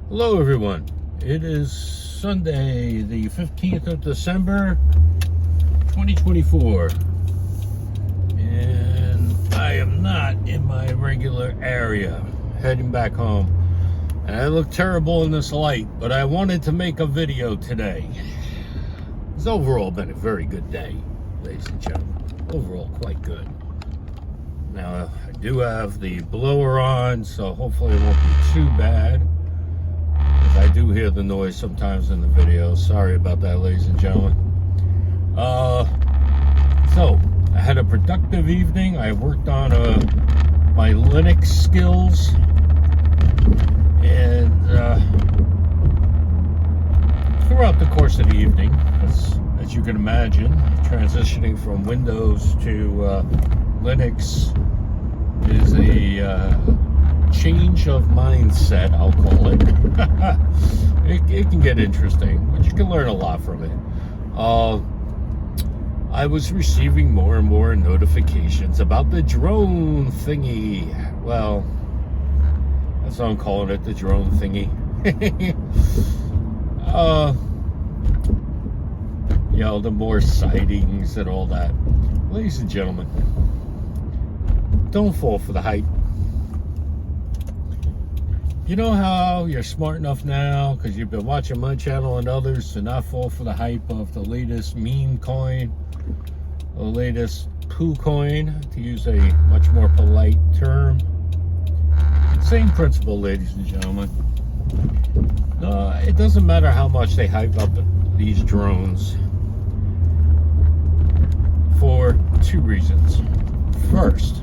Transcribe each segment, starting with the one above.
Hello everyone, it is Sunday the 15th of December 2024 and I am not in my regular area, heading back home, and I look terrible in this light, but I wanted to make a video today. It's overall been a very good day, ladies and gentlemen, overall quite good. Now I do have the blower on, so hopefully it won't be too bad. I do hear the noise sometimes in the video. Sorry about that, ladies and gentlemen. So I had a productive evening. I worked on my Linux skills, and throughout the course of the evening, as you can imagine, transitioning from Windows to Linux is a change of mindset, I'll call it. It can get interesting, but you can learn a lot from it. I was receiving more and more notifications about the drone thingy. Well, that's what I'm calling it, the drone thingy. You know, the more sightings and all that. Ladies and gentlemen, don't fall for the hype. You know how you're smart enough now, because you've been watching my channel and others, to not fall for the hype of the latest meme coin, the latest poo coin, to use a much more polite term. Same principle, ladies and gentlemen. It doesn't matter how much they hype up these drones, for two reasons. First,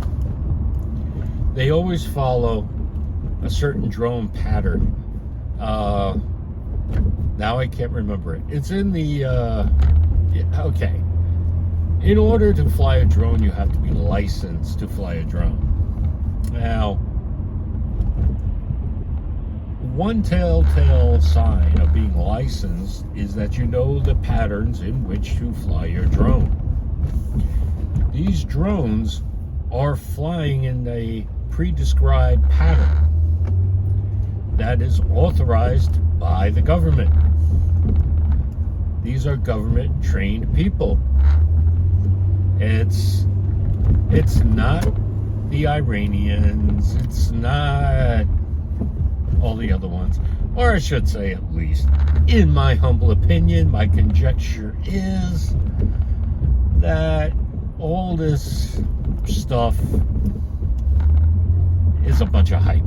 they always follow a certain drone pattern. Now I can't remember it. It's in the okay. In order to fly a drone, you have to be licensed to fly a drone. Now, one telltale sign of being licensed is that you know the patterns in which to fly your drone. These drones are flying in a pre-described pattern that is authorized by the government. These are government trained people. It's not the Iranians, it's not all the other ones, or I should say, at least in my humble opinion, my conjecture is that all this stuff is a bunch of hype.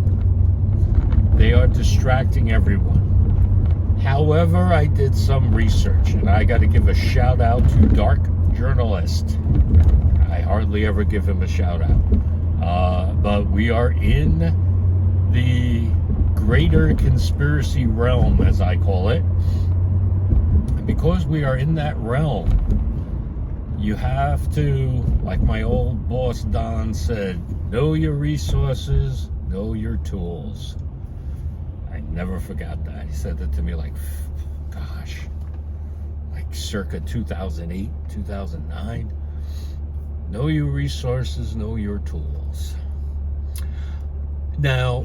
They are distracting everyone. However, I did some research, and I got to give a shout out to Dark Journalist. I hardly ever give him a shout out. But we are in the greater conspiracy realm, as I call it. And because we are in that realm, you have to, like my old boss Don said, know your resources, know your tools. I never forgot that. He said that to me like circa 2008, 2009. Know your resources, know your tools. Now,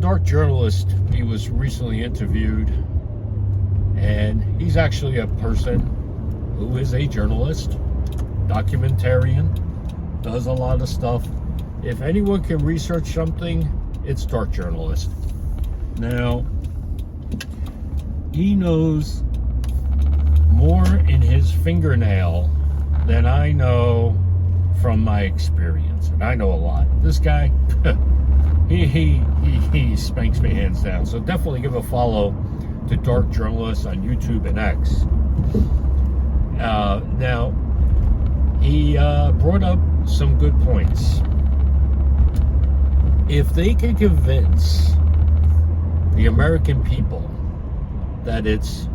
Dark Journalist, he was recently interviewed, and he's actually a person who is a journalist, documentarian, does a lot of stuff. If anyone can research something, it's Dark Journalist. Now, he knows more in his fingernail than I know from my experience, and I know a lot. This guy, he spanks me hands down. So definitely give a follow to Dark Journalist on YouTube and X. Now, he brought up some good points. If they can convince the American people that it's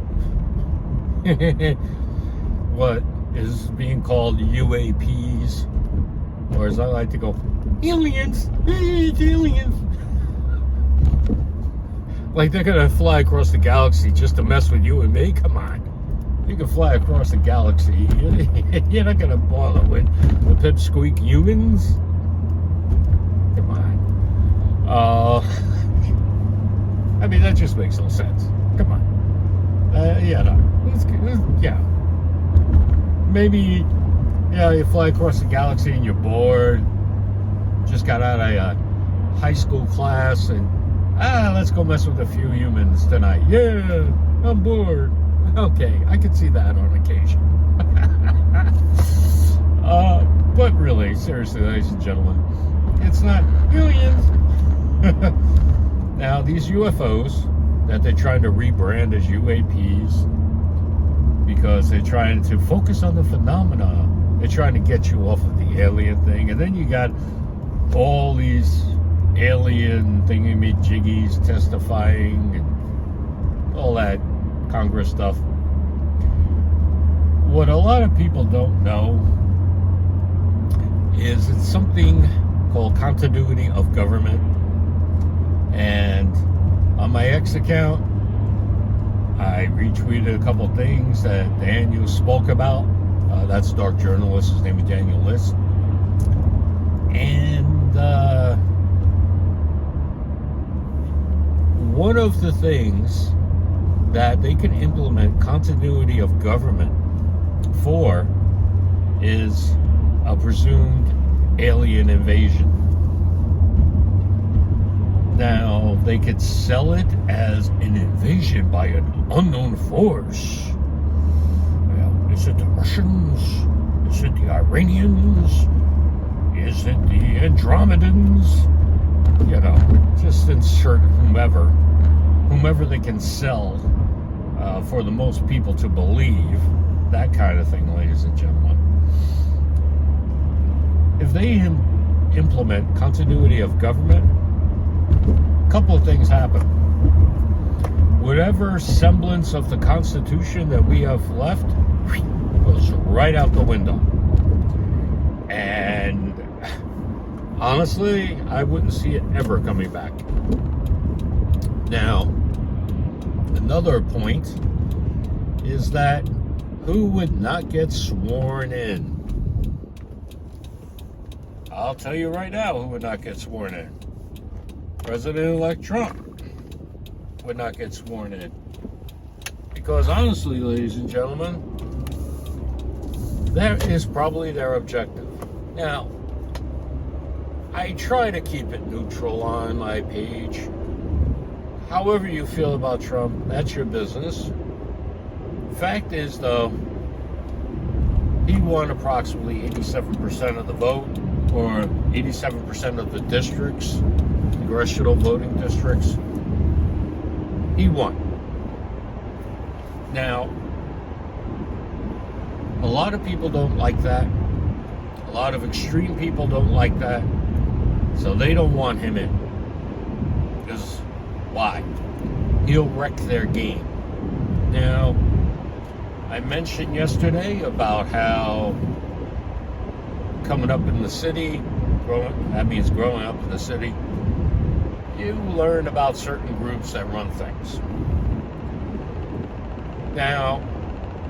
what is being called UAPs, or as I like to go, aliens, it's aliens. Like they're gonna fly across the galaxy just to mess with you and me? Come on. You can fly across the galaxy. You're not gonna bother with the pipsqueak humans. Come on. mean, that just makes no sense. Come on. Yeah. Maybe, you fly across the galaxy and you're bored. Just got out of a high school class and, let's go mess with a few humans tonight. Yeah, I'm bored. Okay, I can see that on occasion. But really, seriously, ladies and gentlemen, it's not aliens. Now, these UFOs that they're trying to rebrand as UAPs because they're trying to focus on the phenomena. They're trying to get you off of the alien thing. And then you got all these alien thingy-me-jiggies testifying and all that Congress stuff. What a lot of people don't know is it's something called continuity of government. And on my X account, I retweeted a couple things that Daniel spoke about. That's a dark journalist. His name is Daniel List. And one of the things that they can implement continuity of government for is a presumed alien invasion. Now, they could sell it as an invasion by an unknown force. Well, is it the Russians? Is it the Iranians? Is it the Andromedans? Just insert whomever they can sell for the most people to believe. That kind of thing, ladies and gentlemen. If they implement continuity of government, a couple of things happen. Whatever semblance of the Constitution that we have left goes right out the window. And honestly, I wouldn't see it ever coming back. Now, another point is that who would not get sworn in? I'll tell you right now who would not get sworn in. President-elect Trump would not get sworn in. Because honestly, ladies and gentlemen, that is probably their objective. Now, I try to keep it neutral on my page. However you feel about Trump, that's your business. Fact is, though, he won approximately 87% of the vote, or 87% of the districts, congressional voting districts. He won. Now, a lot of people don't like that. A lot of extreme people don't like that. So they don't want him in. Because why? He'll wreck their game. Now, I mentioned yesterday about how coming up in the city, growing up in the city, you learn about certain groups that run things. Now,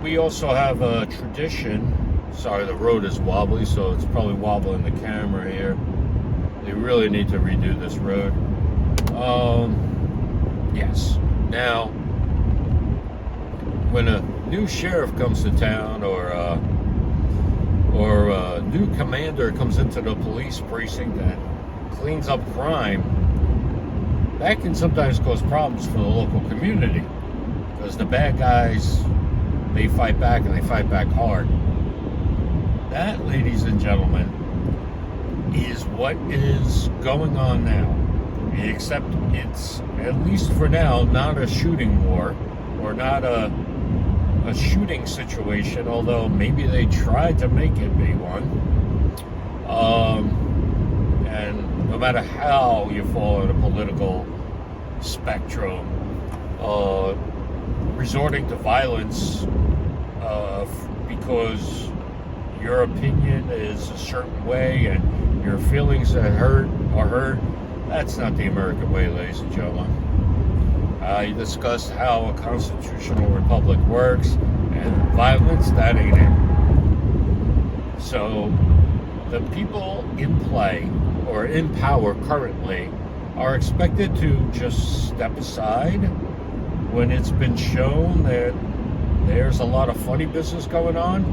we also have a tradition. Sorry, the road is wobbly, so it's probably wobbling the camera here. They really need to redo this road. Yes. Now, when a new sheriff comes to town, or a new commander comes into the police precinct that cleans up crime, that can sometimes cause problems for the local community, because the bad guys, they fight back, and they fight back hard. That, ladies and gentlemen, is what is going on now. Except it's, at least for now, not a shooting war, or not a shooting situation, although maybe they tried to make it be one. And no matter how you fall in a political spectrum, resorting to violence because your opinion is a certain way and your feelings are hurt, that's not the American way, ladies and gentlemen. I discussed how a constitutional republic works, and violence, that ain't it. So, the people in play, or in power currently, are expected to just step aside when it's been shown that there's a lot of funny business going on.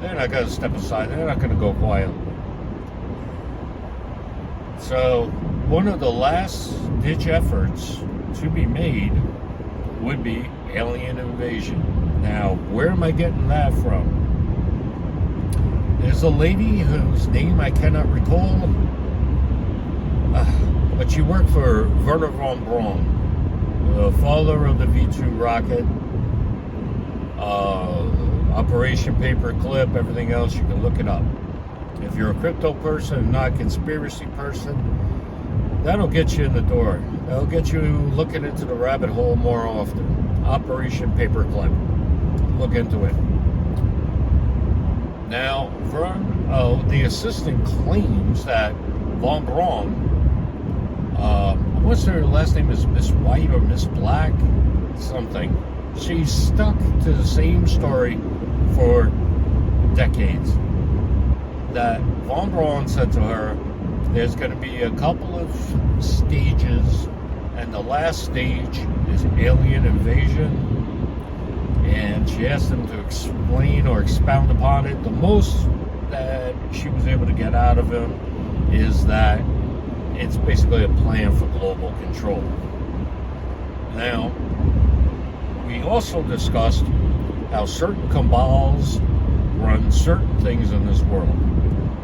They're not going to step aside. They're not going to go quietly. So one of the last ditch efforts to be made would be alien invasion. Now, where am I getting that from? There's a lady whose name I cannot recall, but she worked for Werner von Braun, the father of the V2 rocket, Operation Paperclip, everything else. You can look it up. If you're a crypto person and not a conspiracy person, that'll get you in the door. That'll get you looking into the rabbit hole more often. Operation Paperclip. Look into it. Now, the assistant claims that von Braun, what's her last name, is Miss White or Miss Black? Something. She's stuck to the same story for decades. That von Braun said to her, there's going to be a couple of stages, and the last stage is alien invasion. And she asked him to explain or expound upon it. The most that she was able to get out of him is that it's basically a plan for global control. Now, we also discussed how certain cabals run certain things in this world.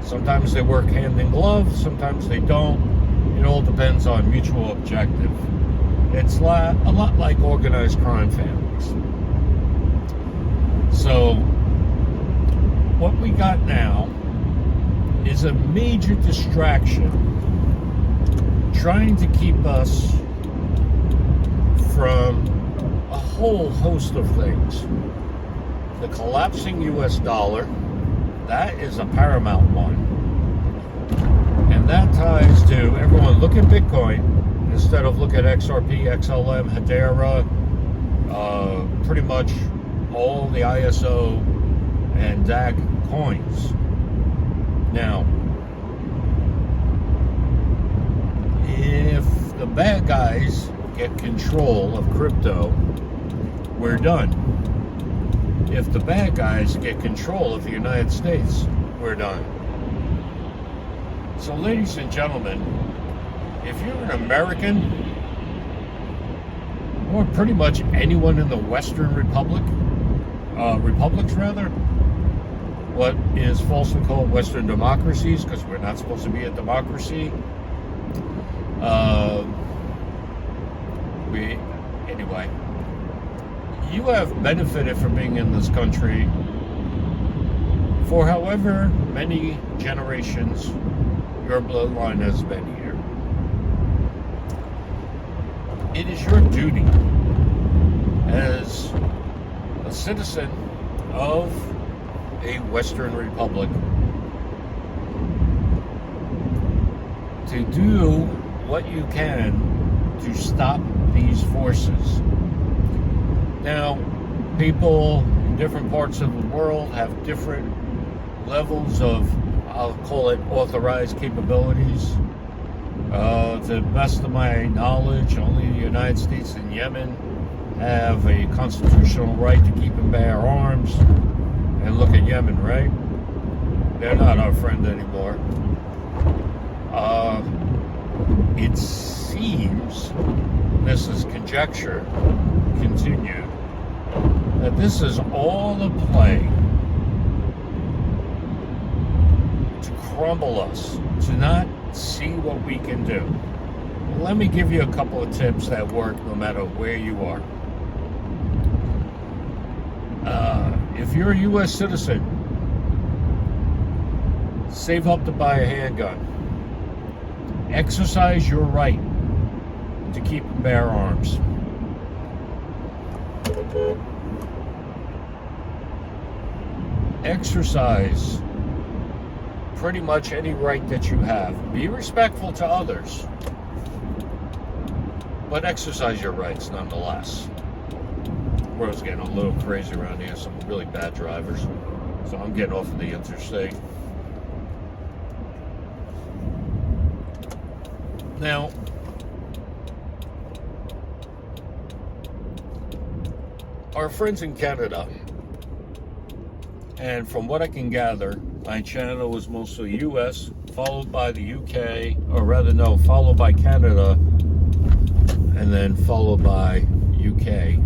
Sometimes they work hand in glove, sometimes they don't. It all depends on mutual objective. It's a lot like organized crime families. So, what we got now is a major distraction trying to keep us from a whole host of things. The collapsing US dollar, that is a paramount one. And that ties to everyone look at Bitcoin instead of look at XRP, XLM, Hedera, pretty much all the ISO and DAG coins. Now, if the bad guys get control of crypto, we're done. If the bad guys get control of the United States, we're done. So, ladies and gentlemen, if you're an American, or pretty much anyone in the Western republics, what is falsely called Western democracies, because we're not supposed to be a democracy. Anyway, you have benefited from being in this country for however many generations your bloodline has been here. It is your duty as a citizen of a Western republic to do what you can to stop these forces. Now, people in different parts of the world have different levels of, I'll call it, authorized capabilities. To the best of my knowledge, only the United States and Yemen have a constitutional right to keep and bear arms. And look at Yemen, right? They're not our friend anymore. It seems, this is conjecture, continued, that this is all a play to crumble us, to not see what we can do. Let me give you a couple of tips that work no matter where you are. If you're a U.S. citizen, save up to buy a handgun. Exercise your right to keep and bear arms. Exercise pretty much any right that you have. Be respectful to others, but exercise your rights nonetheless. The road's getting a little crazy around here, some really bad drivers, so I'm getting off of the interstate. Now, our friends in Canada, and from what I can gather, my channel is mostly US, followed by the UK, or rather no, followed by Canada, and then followed by UK.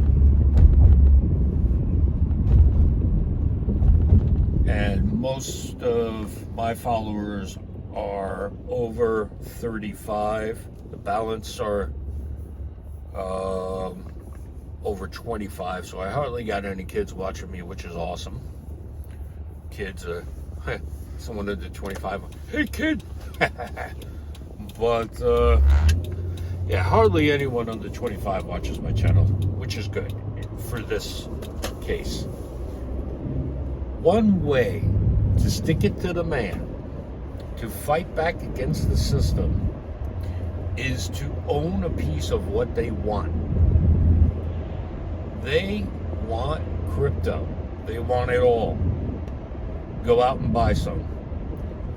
And most of my followers are over 35. The balance are over 25, so I hardly got any kids watching me, which is awesome. Kids, someone under 25, hey kid. But yeah, hardly anyone under 25 watches my channel, which is good for this case. One way to stick it to the man, to fight back against the system, is to own a piece of what they want. They want crypto. They want it all. Go out and buy some.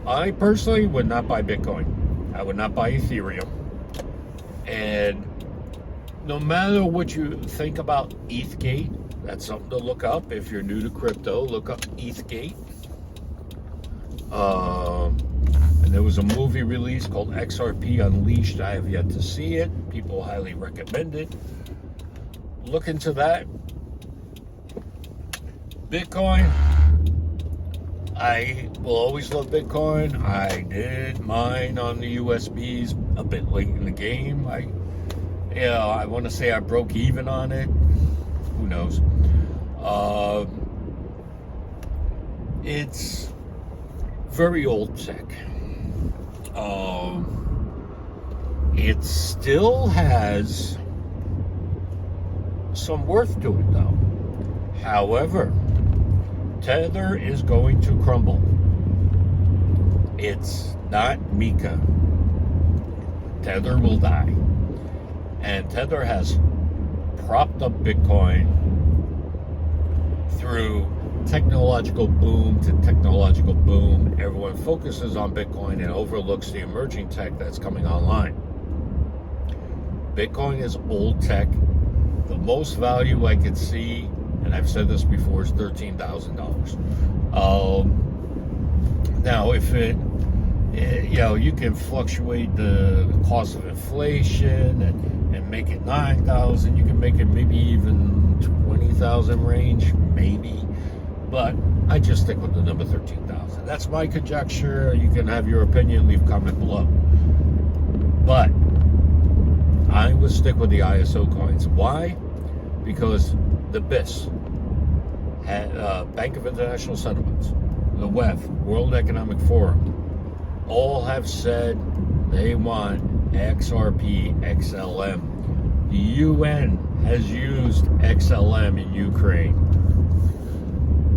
I personally would not buy Bitcoin. I would not buy Ethereum. And no matter what you think about ETHgate, that's something to look up. If you're new to crypto, look up ETHgate. And there was a movie release called XRP Unleashed. I have yet to see it. People highly recommend it. Look into that. Bitcoin, I will always love Bitcoin. I did mine on the USBs a bit late in the game. I want to say I broke even on it. Who knows? It's very old tech. It still has some worth to it, though. However, Tether is going to crumble. It's not Mika. Tether will die. And Tether has propped up Bitcoin through technological boom to technological boom. Everyone focuses on Bitcoin and overlooks the emerging tech that's coming online. Bitcoin is old tech. The most value I could see, and I've said this before, is $13,000. Now, if you can fluctuate the cost of inflation and make it 9,000. You can make it maybe even 20,000 range, maybe. But I just stick with the number 13,000. That's my conjecture. You can have your opinion. Leave a comment below. But I would stick with the ISO coins. Why? Because the BIS, Bank of International Settlements, the WEF, World Economic Forum, all have said they want XRP, XLM. The UN has used XLM in Ukraine.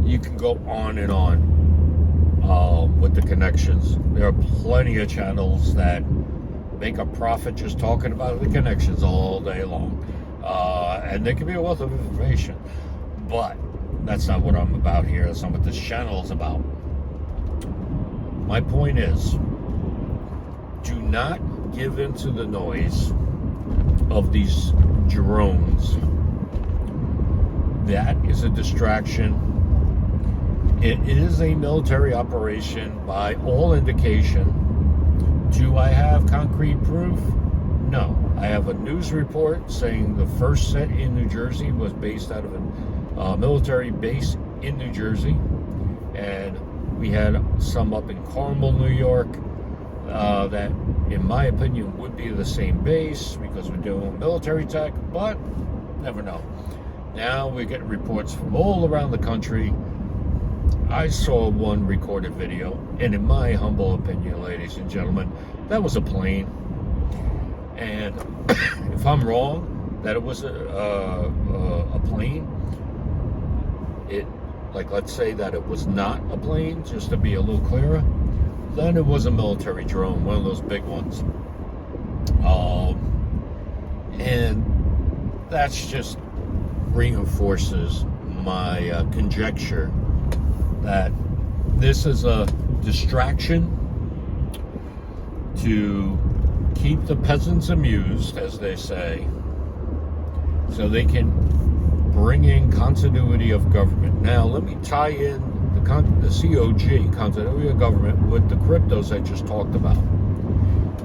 You can go on and on with the connections. There are plenty of channels that make a profit just talking about the connections all day long. And there can be a wealth of information. But that's not what I'm about here. That's not what this channel is about. My point is, do not give in to the noise of these drones. That is a distraction. It is a military operation by all indication. Do I have concrete proof? No. I have a news report saying the first set in New Jersey was based out of a military base in New Jersey. And we had some up in Carmel, New York, that, in my opinion, would be the same base because we're doing military tech, but never know. Now we get reports from all around the country. I saw one recorded video, and in my humble opinion, ladies and gentlemen, that was a plane. And if I'm wrong that it was a plane, let's say that it was not a plane, just to be a little clearer, then it was a military drone, one of those big ones. And that's just reinforces my conjecture that this is a distraction to keep the peasants amused, as they say, so they can bring in continuity of government. Now, let me tie in the COG, continuity of government, with the cryptos I just talked about.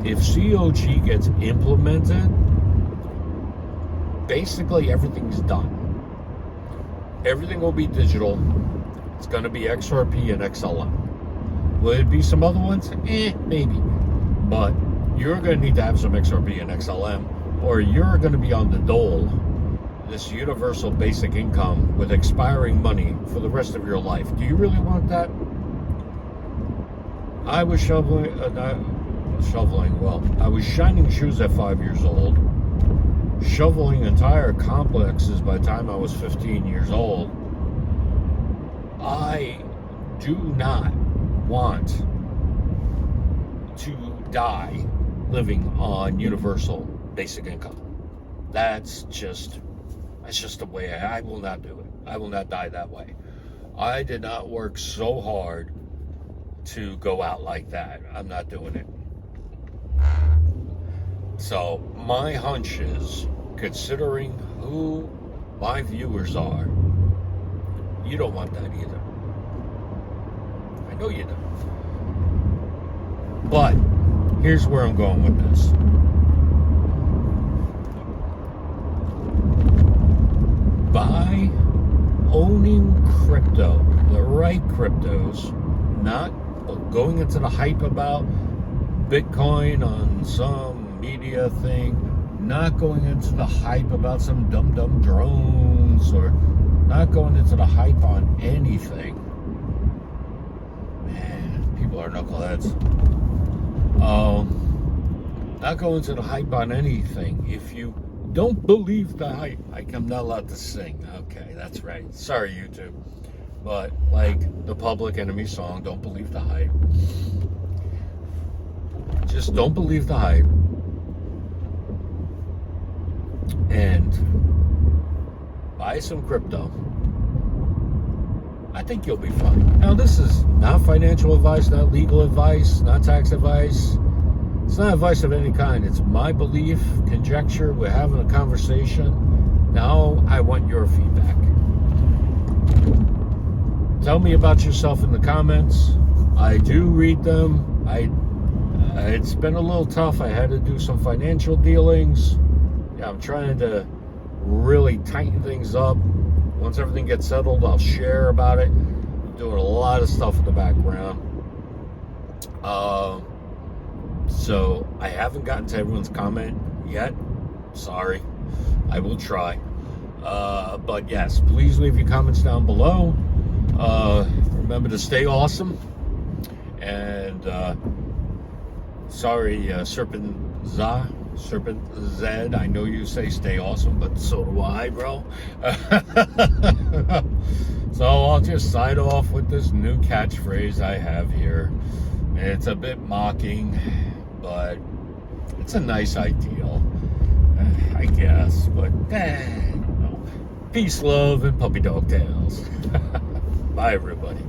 If COG gets implemented, basically everything's done. Everything will be digital. It's going to be XRP and XLM. Will it be some other ones? Maybe. But you're going to need to have some XRP and XLM, or you're going to be on the dole, this universal basic income with expiring money for the rest of your life. Do you really want that? I was I was shining shoes at 5 years old, shoveling entire complexes by the time I was 15 years old. I do not want to die living on universal basic income. That's just the way I will not do it. I will not die that way. I did not work so hard to go out like that. I'm not doing it. So my hunch is, considering who my viewers are, you don't want that either. I know you don't. But here's where I'm going with this. By owning crypto, the right cryptos, not going into the hype about Bitcoin on some media thing, not going into the hype about some dumb drones, or not going into the hype on anything. Man, people are knuckleheads. Not going into the hype on anything. If you don't believe the hype, I'm not allowed to sing. Okay, that's right. Sorry, YouTube. But like the Public Enemy song, don't believe the hype. Just don't believe the hype. And buy some crypto. I think you'll be fine. Now, this is not financial advice, not legal advice, not tax advice. It's not advice of any kind. It's my belief, conjecture. We're having a conversation. Now I want your feedback. Tell me about yourself in the comments. I do read them. It's been a little tough. I had to do some financial dealings. Yeah, I'm trying to really tighten things up. Once everything gets settled, I'll share about it. I'm doing a lot of stuff in the background. So I haven't gotten to everyone's comment yet. Sorry. I will try. But yes, please leave your comments down below. Remember to stay awesome. And sorry, Serpent Zed, I know you say stay awesome, but so do I, bro. So I'll just sign off with this new catchphrase I have here. It's a bit mocking, but it's a nice ideal, I guess. But I don't know. Peace, love, and puppy dog tails. Bye, everybody.